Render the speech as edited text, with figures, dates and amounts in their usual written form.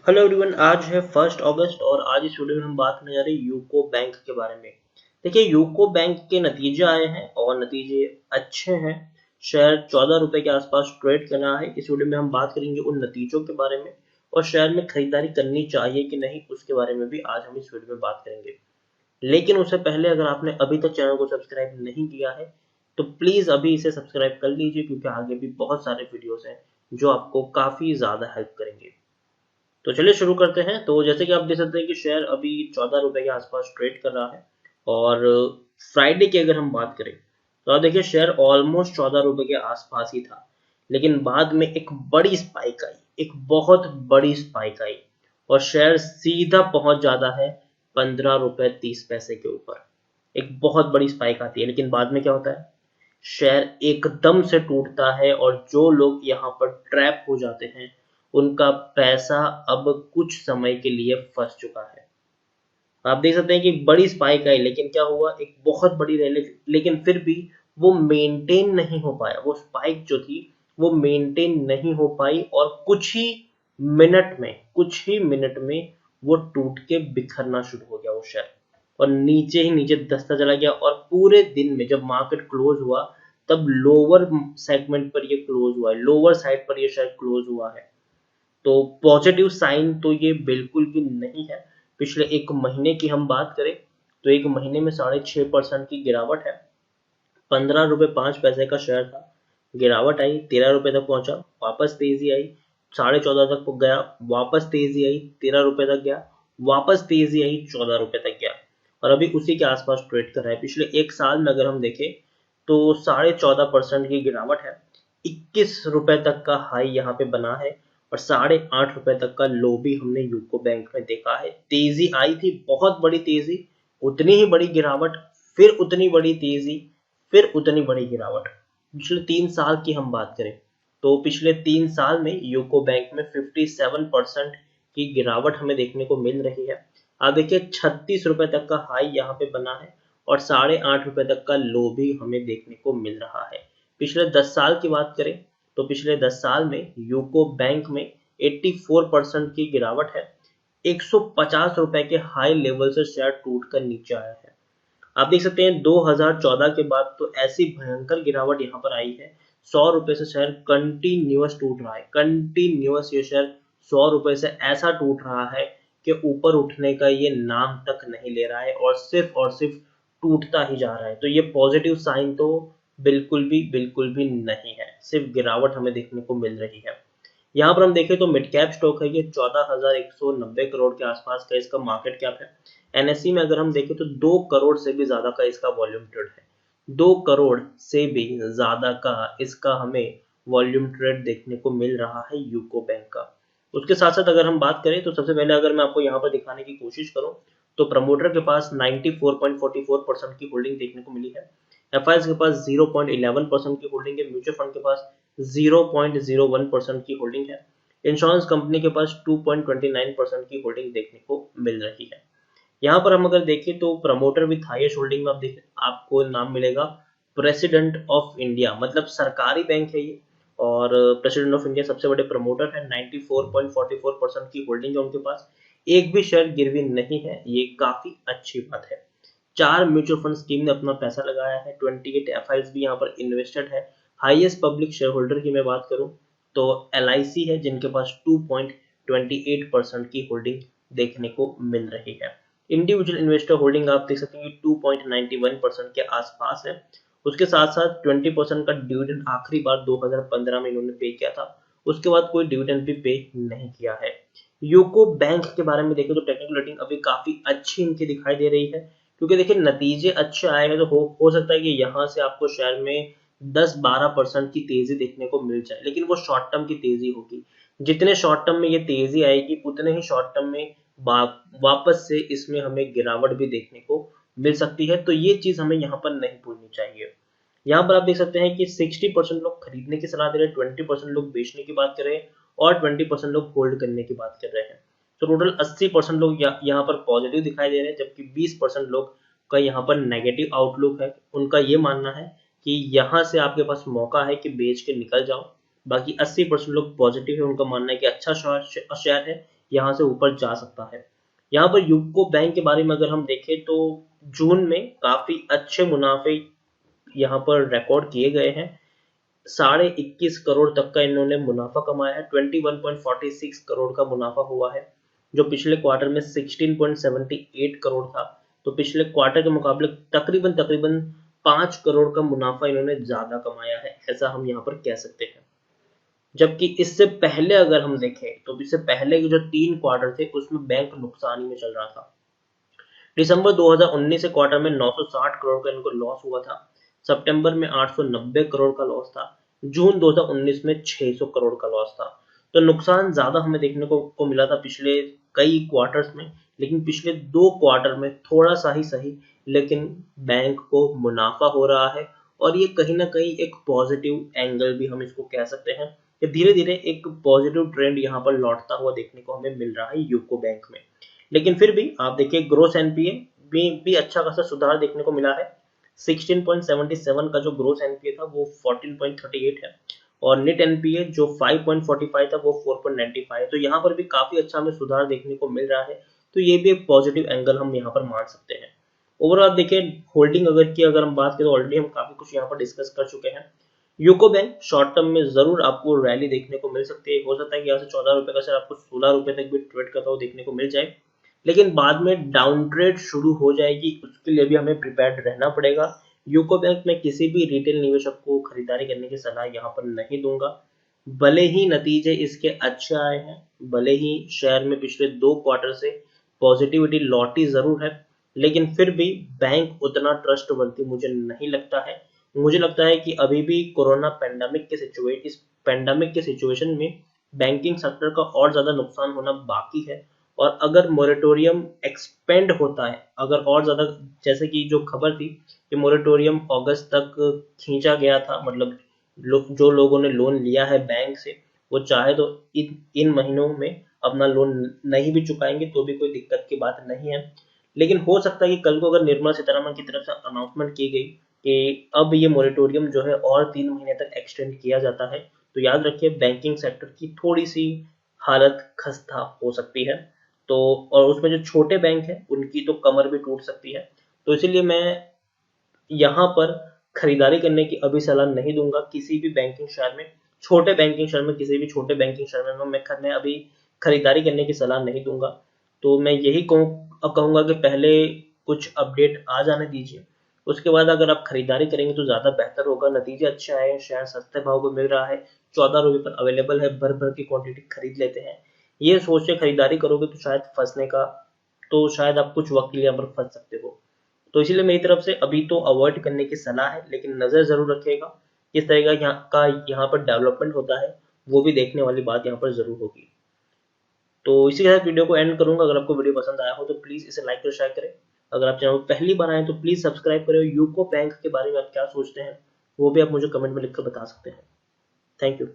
Hello everyone, आज है 1 अगस्त और आज इस वीडियो में हम बात करने जा रहे हैं यूको बैंक के बारे में। देखिए, यूको बैंक के नतीजे आए हैं और नतीजे अच्छे हैं। शेयर 14 रुपए के आसपास ट्रेड कर रहा है। इस वीडियो में हम बात करेंगे उन नतीजों के बारे में और शेयर में खरीदारी करनी चाहिए कि नहीं, उसके बारे में भी आज हम इस वीडियो में बात करेंगे। लेकिन उससे पहले अगर आपने अभी तक चैनल को सब्सक्राइब नहीं किया है तो प्लीज अभी इसे सब्सक्राइब कर लीजिए, क्योंकि आगे भी बहुत सारे वीडियोस हैं जो आपको काफी ज्यादा हेल्प करेंगे। तो चलिए शुरू करते हैं। तो जैसे कि आप देख सकते हैं कि शेयर अभी 14 रुपए के आसपास ट्रेड कर रहा है और फ्राइडे की अगर हम बात करें तो आप देखिए शेयर ऑलमोस्ट 14 रुपए के आसपास ही था, लेकिन बाद में एक बड़ी स्पाइक आई, एक बहुत बड़ी स्पाइक आई और शेयर सीधा पहुंच जाता है 15 रुपए 30 पैसे के ऊपर। एक बहुत बड़ी स्पाइक आती है, लेकिन बाद में क्या होता है, शेयर एकदम से टूटता है और जो लोग यहाँ पर ट्रैप हो जाते हैं उनका पैसा अब कुछ समय के लिए फंस चुका है। आप देख सकते हैं कि बड़ी स्पाइक आई, लेकिन क्या हुआ, एक बहुत बड़ी रैली, लेकिन फिर भी वो मेंटेन नहीं हो पाया। वो स्पाइक जो थी वो मेंटेन नहीं हो पाई और कुछ ही मिनट में वो टूट के बिखरना शुरू हो गया वो शेयर, और नीचे ही नीचे दस्ता चला गया। और पूरे दिन में जब मार्केट क्लोज हुआ तब लोअर सेगमेंट पर ये क्लोज हुआ है, लोअर साइड पर ये शेयर क्लोज हुआ है। तो पॉजिटिव साइन तो ये बिल्कुल भी नहीं है। पिछले एक महीने की हम बात करें तो एक महीने में 6.5% की गिरावट है। 15 रुपए 5 पैसे का शेयर था, गिरावट आई, 13 रुपए तक पहुंचा, वापस तेजी आई, 14.5 तक गया, वापस तेजी आई, 13 रुपए तक गया, वापस तेजी आई, 14 रुपए तक गया और अभी उसी के आसपास ट्रेड कर रहा है। पिछले एक साल में अगर हम देखें तो 14.5% की गिरावट है, 21 रुपए तक का हाई यहाँ पे बना है और 8.5 रुपए तक का लो भी हमने यूको बैंक में देखा है। तेजी आई थी, बहुत बड़ी तेजी, उतनी ही बड़ी गिरावट, फिर उतनी बड़ी तेजी, फिर उतनी बड़ी गिरावट। पिछले 3 साल की हम बात करें तो पिछले 3 साल में यूको बैंक में 57% की गिरावट हमें देखने को मिल रही है। आप देखिए 36 रुपए तक का हाई यहाँ पे बना है और 8.5 रुपए तक का लो भी हमें देखने को मिल रहा है। पिछले 10 साल की बात करें तो पिछले 10 साल में यूको बैंक में 84% की गिरावट है। 150 रुपए के हाई लेवल से शेयर टूट कर नीचे आया है। आप देख सकते हैं 2014 के बाद तो ऐसी भयंकर गिरावट यहाँ पर आई है। 100 रुपए से शेयर कंटिन्यूअस टूट रहा है, कंटिन्यूअस ये शेयर 100 रुपए से ऐसा टूट रहा है कि ऊपर उठने का ये नाम तक नहीं ले रहा है और सिर्फ टूटता ही जा रहा है। तो ये पॉजिटिव साइन तो बिल्कुल भी नहीं है, सिर्फ गिरावट हमें देखने को मिल रही है। यहाँ पर हम देखें तो मिड कैप स्टॉक है, ये 14,190 करोड़ के आसपास का इसका मार्केट कैप है। एनएसई में अगर हम देखें तो 2 करोड़ से भी ज्यादा का इसका वॉल्यूम ट्रेड है, 2 करोड़ से भी ज्यादा का इसका हमें वॉल्यूम ट्रेड देखने को मिल रहा है यूको बैंक का। उसके साथ साथ अगर हम बात करें तो सबसे पहले अगर मैं आपको यहाँ पर दिखाने की कोशिश करूँ तो प्रमोटर के पास 94.44% की होल्डिंग देखने को मिली है, एफआईएस के पास 0.11% की होल्डिंग है, म्यूचुअल फंड के पास 0.01% की होल्डिंग है, इंश्योरेंस कंपनी के पास 2.29% की होल्डिंग देखने को मिल रही है। यहाँ पर हम अगर देखें तो प्रमोटर विथ हाईएस्ट होल्डिंग में आप देखें आपको नाम मिलेगा प्रेसिडेंट ऑफ इंडिया, मतलब सरकारी बैंक है ये। और प्रेसिडेंट ऑफ इंडिया सबसे बड़े प्रमोटर है, 94.44% की होल्डिंग है उनके पास, एक भी शेयर गिरवी नहीं है, ये काफी अच्छी बात है। 4 म्यूचुअल फंड स्कीम ने अपना पैसा लगाया है, 28 एफआईएस भी यहाँ पर इन्वेस्टेड है। हाईएस्ट पब्लिक शेयर होल्डर की मैं बात करूं तो एलआईसी है, जिनके पास 2.28% की होल्डिंग देखने को मिल रही है। इंडिविजुअल इन्वेस्टर होल्डिंग आप देख सकते हैं 2.91% के आसपास है। उसके साथ साथ 20% का डिविडेंड आखिरी बार 2015 में इन्होंने पे किया था, उसके बाद कोई डिविडेंड भी पे नहीं किया है। यूको बैंक के बारे में देखें तो टेक्निकल रेटिंग अभी काफी अच्छी इनकी दिखाई दे रही है, क्योंकि देखिए नतीजे अच्छे आए हैं तो हो सकता है कि यहाँ से आपको शेयर में 10-12% की तेजी देखने को मिल जाए, लेकिन वो शॉर्ट टर्म की तेजी होगी। जितने शॉर्ट टर्म में ये तेजी आएगी उतने ही शॉर्ट टर्म में वापस से इसमें हमें गिरावट भी देखने को मिल सकती है। तो ये चीज हमें यहाँ पर नहीं भूलनी चाहिए। यहाँ पर आप देख सकते हैं कि 60% लोग खरीदने की सलाह दे रहे हैं, 20% लोग बेचने की बात कर रहे हैं और 20% लोग होल्ड करने की बात कर रहे हैं। तो टोटल 80% लोग यहाँ पर पॉजिटिव दिखाई दे रहे हैं, जबकि 20% लोग का यहाँ पर नेगेटिव आउटलुक है। उनका ये मानना है कि यहाँ से आपके पास मौका है कि बेच के निकल जाओ। बाकी 80% लोग पॉजिटिव है, उनका मानना है कि अच्छा शेयर है, यहाँ से ऊपर जा सकता है। यहाँ पर यूको बैंक के बारे में अगर हम देखें तो जून में काफी अच्छे मुनाफे यहाँ पर रिकॉर्ड किए गए हैं। 21.5 करोड़ तक का इन्होंने मुनाफा कमाया है। 21.46 करोड़ का मुनाफा हुआ है, जो पिछले क्वार्टर में 16.78 करोड़ था। तो पिछले क्वार्टर के मुकाबले तकरीबन 5 करोड़ का मुनाफा इन्होंने ज्यादा कमाया है, ऐसा हम यहाँ पर कह सकते हैं। जबकि इससे पहले अगर हम देखें तो इससे पहले के जो 3 क्वार्टर थे उसमें बैंक नुकसानी में चल रहा था। दिसंबर 2019 के क्वार्टर में 960 करोड़ का इनको लॉस हुआ था। सितंबर में 890 करोड़ का लॉस था। जून 2019 में 600 करोड़ का लॉस था। तो नुकसान ज्यादा हमें देखने को मिला था पिछले कई क्वार्टर्स में, लेकिन पिछले 2 क्वार्टर में थोड़ा सा ही सही, लेकिन बैंक को मुनाफा हो रहा है। और ये कहीं ना कहीं एक पॉजिटिव एंगल भी हम इसको कह सकते हैं कि धीरे धीरे एक पॉजिटिव ट्रेंड यहाँ पर लौटता हुआ देखने को हमें मिल रहा है यूको बैंक में। लेकिन फिर भी आप देखिए ग्रोस एनपीए भी अच्छा खासा सुधार देखने को मिला है। 16.77 का जो ग्रोस एनपीए था वो 14.38 है, और नेट एनपीए जो 5.45 था वो 4.95 है। तो यहाँ पर भी काफी अच्छा हमें सुधार देखने को मिल रहा है। तो ये भी एक पॉजिटिव एंगल हम यहाँ पर मान सकते हैं। ओवरऑल देखिए होल्डिंग अगर हम बात करें तो ऑलरेडी हम काफी कुछ यहाँ पर डिस्कस कर चुके हैं। यूको बैंक शॉर्ट टर्म में जरूर आपको रैली देखने को मिल सकती है। हो सकता है कि यहाँ से 14 रुपए का सर आपको 16 रुपए तक भी ट्रेड करता हुआ देखने को मिल जाए, लेकिन बाद में डाउन ट्रेड शुरू हो जाएगी, उसके लिए भी हमें प्रिपेयर्ड रहना पड़ेगा। यूको बैंक में किसी भी रिटेल निवेशक को खरीदारी करने की सलाह यहाँ पर नहीं दूंगा। भले ही नतीजे इसके अच्छे आए हैं, भले ही शेयर में पिछले 2 क्वार्टर से पॉजिटिविटी लौटी जरूर है, लेकिन फिर भी बैंक उतना ट्रस्टवर्दी मुझे नहीं लगता है। मुझे लगता है कि अभी भी कोरोना पैंडेमिक के सिचुएशन में बैंकिंग सेक्टर का और ज्यादा नुकसान होना बाकी है। और अगर मोरेटोरियम एक्सपेंड होता है, अगर और ज्यादा, जैसे कि जो खबर थी कि मोरेटोरियम अगस्त तक खींचा गया था, मतलब जो लोगों ने लोन लिया है बैंक से वो चाहे तो इन महीनों में अपना लोन नहीं भी चुकाएंगे तो भी कोई दिक्कत की बात नहीं है। लेकिन हो सकता है कि कल को अगर निर्मला सीतारमण की तरफ से अनाउंसमेंट की गई कि अब ये मोरेटोरियम जो है और 3 महीने तक एक्सटेंड किया जाता है, तो याद रखिए बैंकिंग सेक्टर की थोड़ी सी हालत खस्ता हो सकती है। तो और उसमें जो छोटे बैंक हैं उनकी तो कमर भी टूट सकती है। तो इसीलिए मैं यहाँ पर खरीदारी करने की अभी सलाह नहीं दूंगा किसी भी बैंकिंग शेयर में। किसी भी छोटे बैंकिंग शेयर में मैं अभी खरीदारी करने की सलाह नहीं दूंगा। तो मैं यही कहूंगा कि पहले कुछ अपडेट आ जाने दीजिए, उसके बाद अगर आप खरीदारी करेंगे तो ज्यादा बेहतर होगा। नतीजे अच्छे आए हैं, शेयर सस्ते भाव पर मिल रहा है, 14 रुपए पर अवेलेबल है, भर भर की क्वांटिटी खरीद लेते हैं। ये सोच के खरीदारी करोगे तो शायद आप कुछ वक्त के लिए यहाँ पर फंस सकते हो। तो इसीलिए मेरी तरफ से अभी तो अवॉइड करने की सलाह है, लेकिन नजर जरूर रखिएगा किस तरह का यहाँ पर डेवलपमेंट होता है, वो भी देखने वाली बात यहाँ पर जरूर होगी। तो इसी के साथ वीडियो को एंड करूंगा। अगर आपको वीडियो पसंद आया हो तो प्लीज इसे लाइक और शेयर करें। अगर आप चैनल पहली बार आए तो प्लीज सब्सक्राइब करें। यूको बैंक के बारे में आप क्या सोचते हैं वो भी आप मुझे कमेंट में लिखकर बता सकते हैं। Thank you.